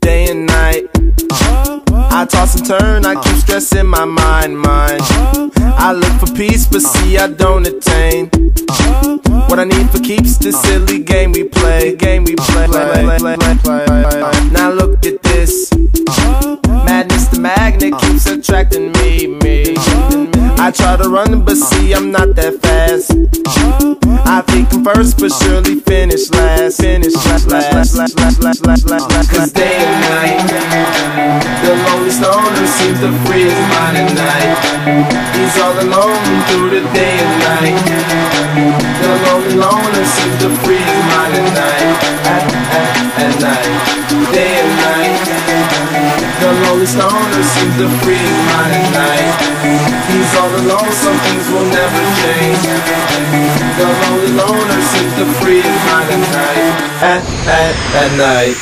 Day and night, I toss and turn, I keep stressing my mind. I look for peace, but see I don't attain what I need for keeps this silly game we play. Now look at this madness, the magnet keeps attracting me. I try to run, but see I'm not that fast. I think I'm first, but surely finish last. Cause day and night, the lonely stoner seems to free his mind at night. He's all alone through the day and night. The lonely loner seems to free his mind at night. At night, day and night. The lonely stoner seems to free his mind at night. He's all alone, some things will never change. The lonely loner seems to free his mind at night. At night. At night.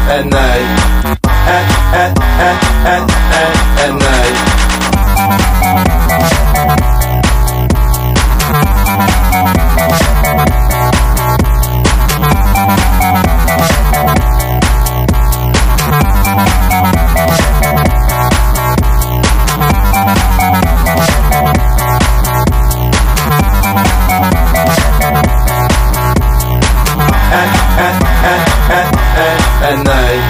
At night. At night,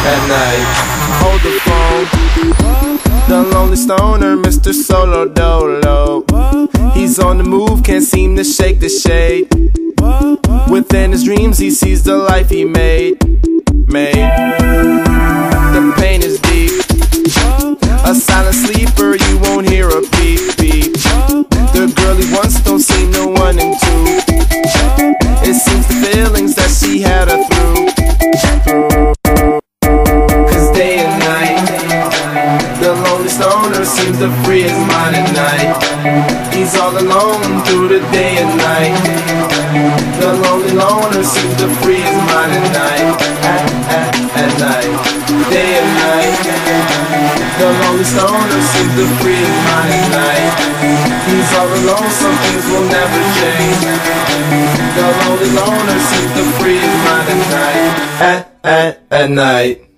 at night. Hold the phone. The lonely stoner, Mr. Solo Dolo. He's on the move, can't seem to shake the shade. Within his dreams, he sees the life he made. The pain is deep. A silent sleeper, you won't hear a beep. The girl he wants don't seem to want him to. It seems the feelings that she had her through. Cause day and night, the lonely stoner seems to free his mind at night. He's all alone through the day and night. The lonely loner seems to free his mind at night. At night, day and night. The lonely stoner seems to free his mind at night. He's all alone, some things will never change. The lonely loner seems to free his mind at night. At night.